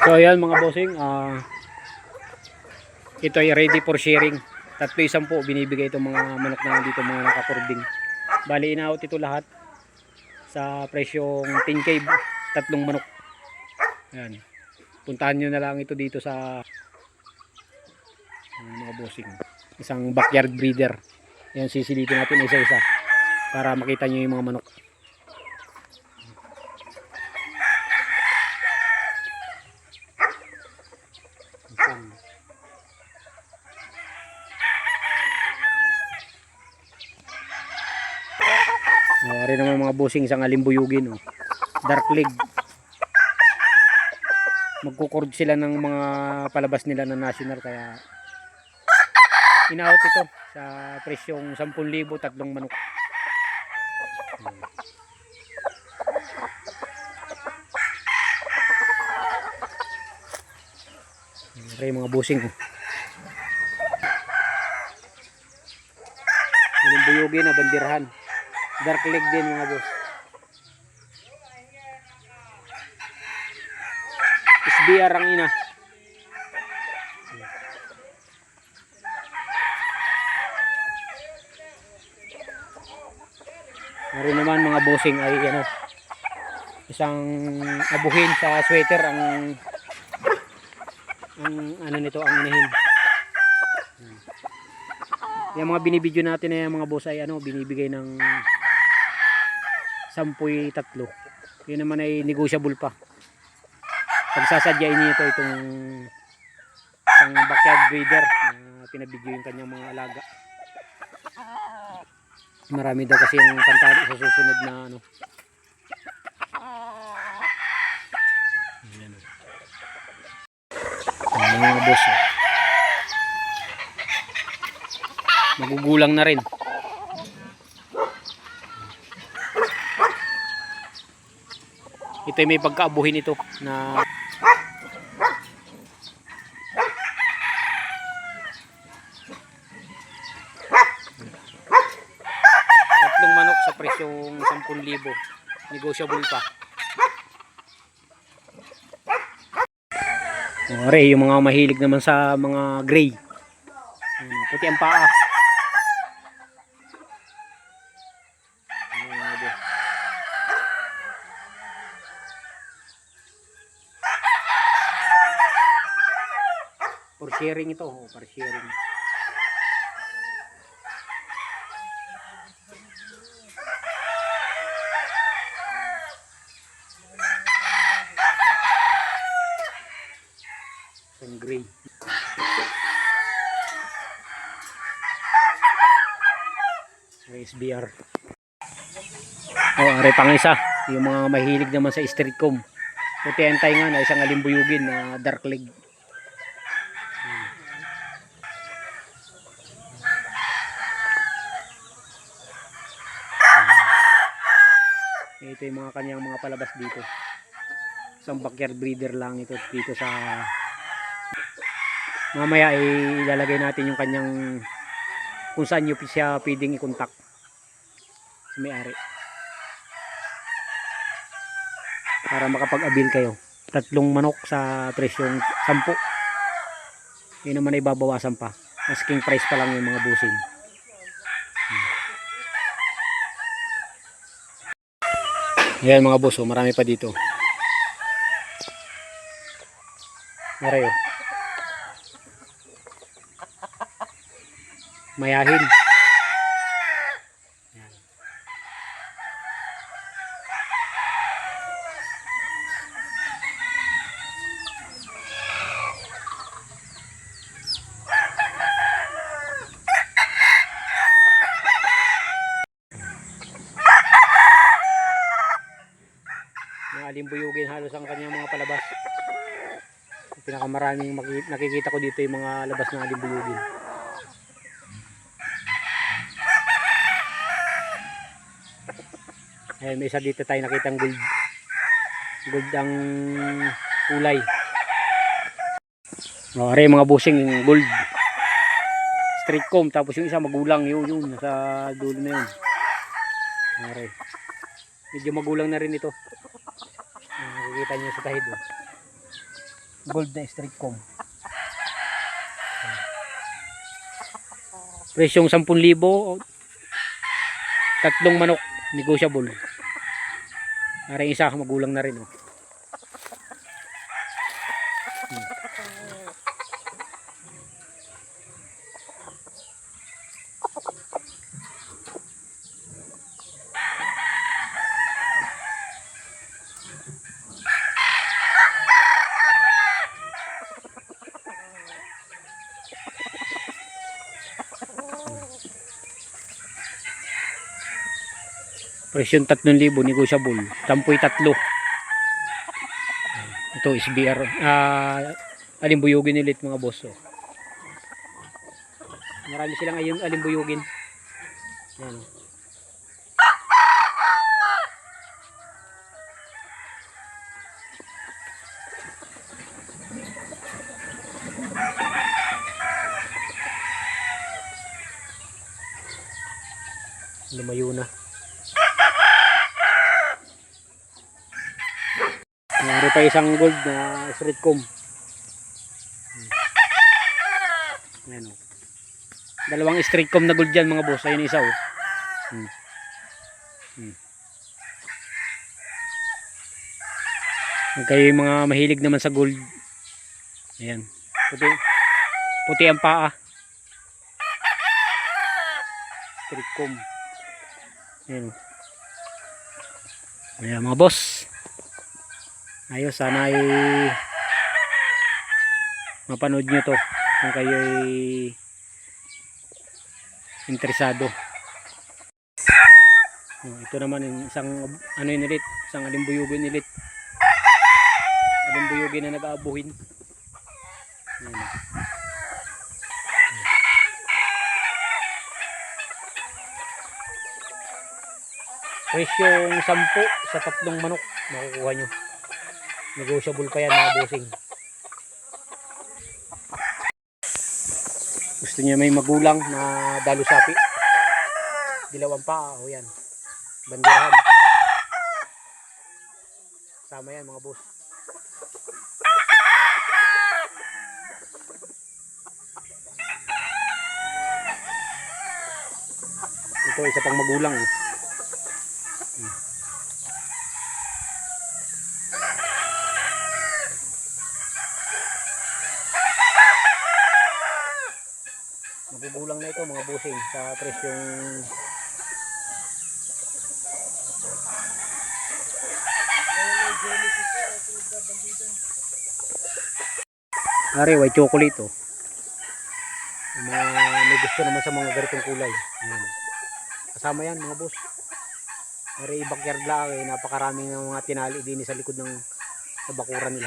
So ayan mga bossing, ito ay ready for sharing. 3-10 binibigay itong mga manok na dito, mga nakakurbing. Bali inaot ito lahat sa presyong 10K, 3 manok. Ayan. Puntahan nyo na lang ito dito sa mga bossing. Isang backyard breeder. Ayan, sisilipin natin isa-isa para makita nyo yung mga manok. Rin naman mga bossing, isang alimbuyugin, oh. Dark leg. Magkukurd sila ng mga palabas nila na national, kaya in-out ito sa presyong 10,000, 3 manok. Rin mga bossing, oh. Alimbuyugin na bandirahan. Dark leg din mga boss. SBR ang ina. Meron naman mga bossing ay ano, isang abuhin sa sweater ang ano nito, ang inahin. Yung mga binibidyo natin na mga boss ay ano, binibigay ng 10,3. Yun naman ay negotiable pa. Pagsasadyain nito itong isang backyard breeder na pinabidyo yung kanyang mga alaga. Marami daw kasi yung pantali sa susunod na ano. Ayan. Ang mga boss, oh. Magugulang na rin. Ito ay may pagkaabuhin ito na tatlong manok sa presyong 10,000. Negotiable pa. Ore, yung mga mahilig naman sa mga gray. Puti ang paa. For sharing ito, oh, for sharing. Some gray. SBR. Oh, are pang isa, yung mga mahilig naman sa street comb. Puti ang tainga na isang alimbuyugin na dark leg. Ito yung mga kanyang mga palabas dito. Isang backyard breeder lang ito dito sa, mamaya ilalagay natin yung kanyang kung saan nyo siya pwedeng i-contact sa may-ari para makapag-abil kayo. 3 manok sa presyong 10. Yun naman ay babawasan pa. Asking price pa lang yung mga busing. Ayan mga boss, oh, marami pa dito. Marayo. Mayahin. Alimbuyugin halos ang kanyang mga palabas. Pinakamaraming nakikita ko dito yung mga labas na alimbuyugin. Ayan, may isa dito tayo nakitang gold. Gold ang kulay. O, are mga busing gold. Straight comb, tapos yung isa magulang, yun nasa dulo na yun. Are. Medyo magulang na rin ito. Nakikita niyo sa tahid. Gold na street comb. Presyong 10,000, tatlong manok, negotiable. Para isa magulang na rin, oh. Presyon 3,000, negotiable. 10,3. Ito SBR. Alimbuyugin ulit mga boss. Oh. Marami silang alimbuyugin. Yan. Lumayo na. Mayroon pa isang gold na street comb. Ayan, oh. Dalawang street comb na gold dyan mga boss. Ayun isa, oh. Kung kayo yung mga mahilig naman sa gold, ayan, puti ang paa, street comb. Ayan, ayan mga boss. Ayos, sana ay mapanood nyo to kung kayo ay interesado. Ito naman isang ano yun ulit, isang alimbuyugin ulit. Alimbuyugin na nag-aabuhin. Presyong 10 sa tatlong manok makukuha nyo. Negotiable pa yan mga bossing. Gusto niya may magulang na dalusapi, dilawang pa, o yan, bandirahan, sama yan mga boss. Ito isa pang magulang, eh. Magugulang na ito mga bossing sa presyong white chocolate, oh. May gusto naman sa mga ganitong kulay. Ayan. Kasama yan mga boss. May backyard lang, eh. Napakaraming ng mga tinali din sa likod ng bakuran nila.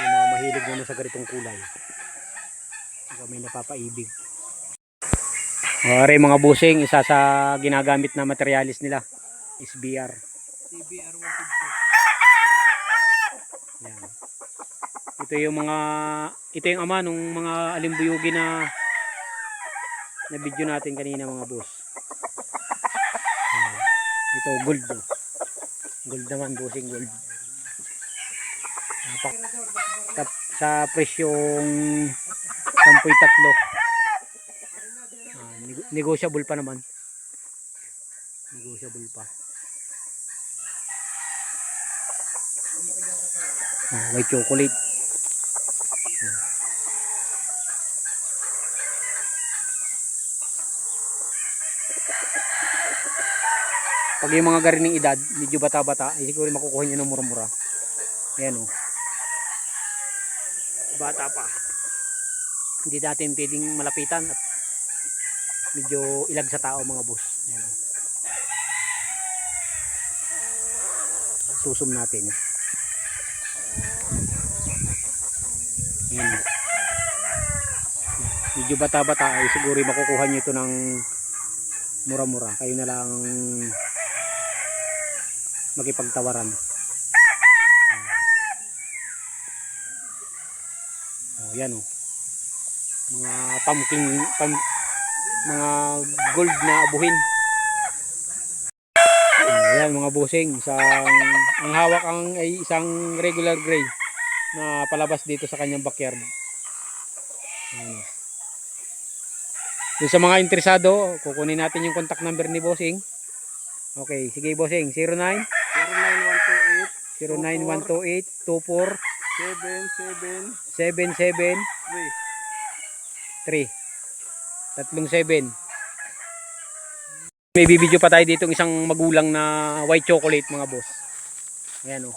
Yung mga mahilig naman sa ganitong kulay, may napapaibig. Aray mga busing, isa sa ginagamit na materialis nila, SBR. CBR 150. Yan. Ito yung ama ng mga alimbuyugin na video natin kanina mga boss. Yan. Ito gold, oh. Gold naman, busing gold. Sa presyong 10,3. Negotiable pa naman. Negotiable pa. White chocolate. Pag yung mga garining edad, medyo bata-bata, ay siguro makukuha nyo ng mura-mura. Ayan, oh. Bata pa. Hindi natin pwedeng malapitan at medyo ilag sa tao mga boss. Ayan. Susum natin. Ayan. Medyo bata-bata ay siguro makukuha nyo ito ng mura-mura. Kayo na lang makipagtawaran. Oh, yan, oh. Mga mga gold na abuhin. Ayan mga bossing, ang hawak ay isang regular gray na palabas dito sa kanyang backyard. Ayan. Doon sa mga interesado, kukunin natin yung contact number ni bossing. Okay, sige bossing, 09 09128 09128 24 77 3 37. May bibidyo pa tayo dito ng isang magulang na white chocolate mga boss. Ayan o.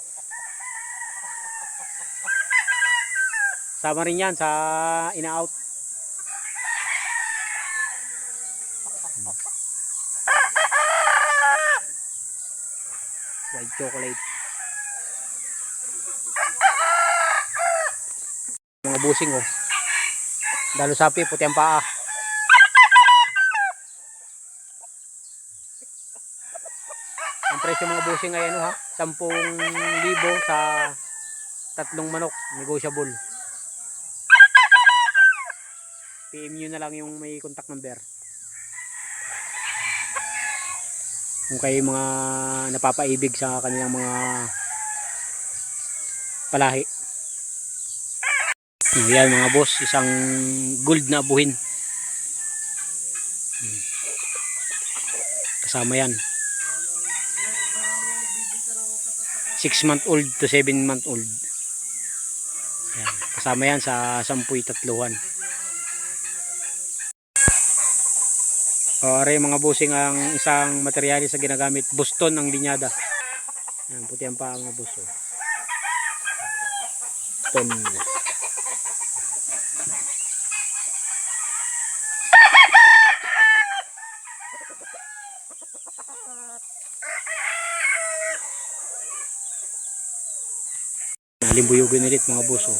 Sama rin yan sa ina-out. White chocolate. Mga busing oh. Dalo sapi, puti ang paa. Ang presyo mga busing ay ano ha, 10,000 sa 3 manok, negotiable. PM nyo na lang yung may contact number. Kung kayo mga napapaibig sa kanilang mga palahi. Ayan mga boss, isang gold na abuhin. Kasama yan. 6 month old to 7 month old. Ayan. Kasama yan sa 10 tatluhan. Ore mga busing ang isang materyales sa ginagamit. Boston ang linyada. Ayan, puti ang paa mga buso. Boston. Limbuyugin ulit mga buso.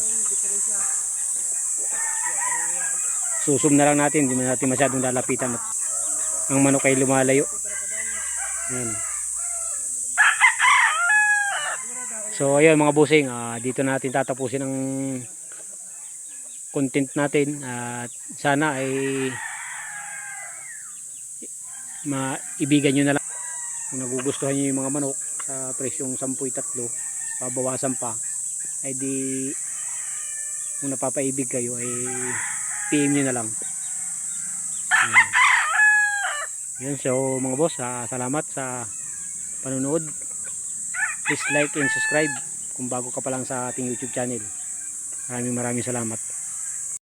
Susum na lang natin, hindi na natin masyadong lalapitan at ang manok ay lumalayo. Ayan. So ayun mga busing, dito natin tatapusin ang content natin at sana ay maibigan nyo na lang kung nagugustuhan nyo yung mga manok sa presyong 10,3, pabawasan pa ay di kung napapaibig kayo ay PM nyo na lang. Ayan. Yun, so mga boss, salamat sa panonood. Please like and subscribe kung bago ka pa lang sa ating YouTube channel. Maraming salamat.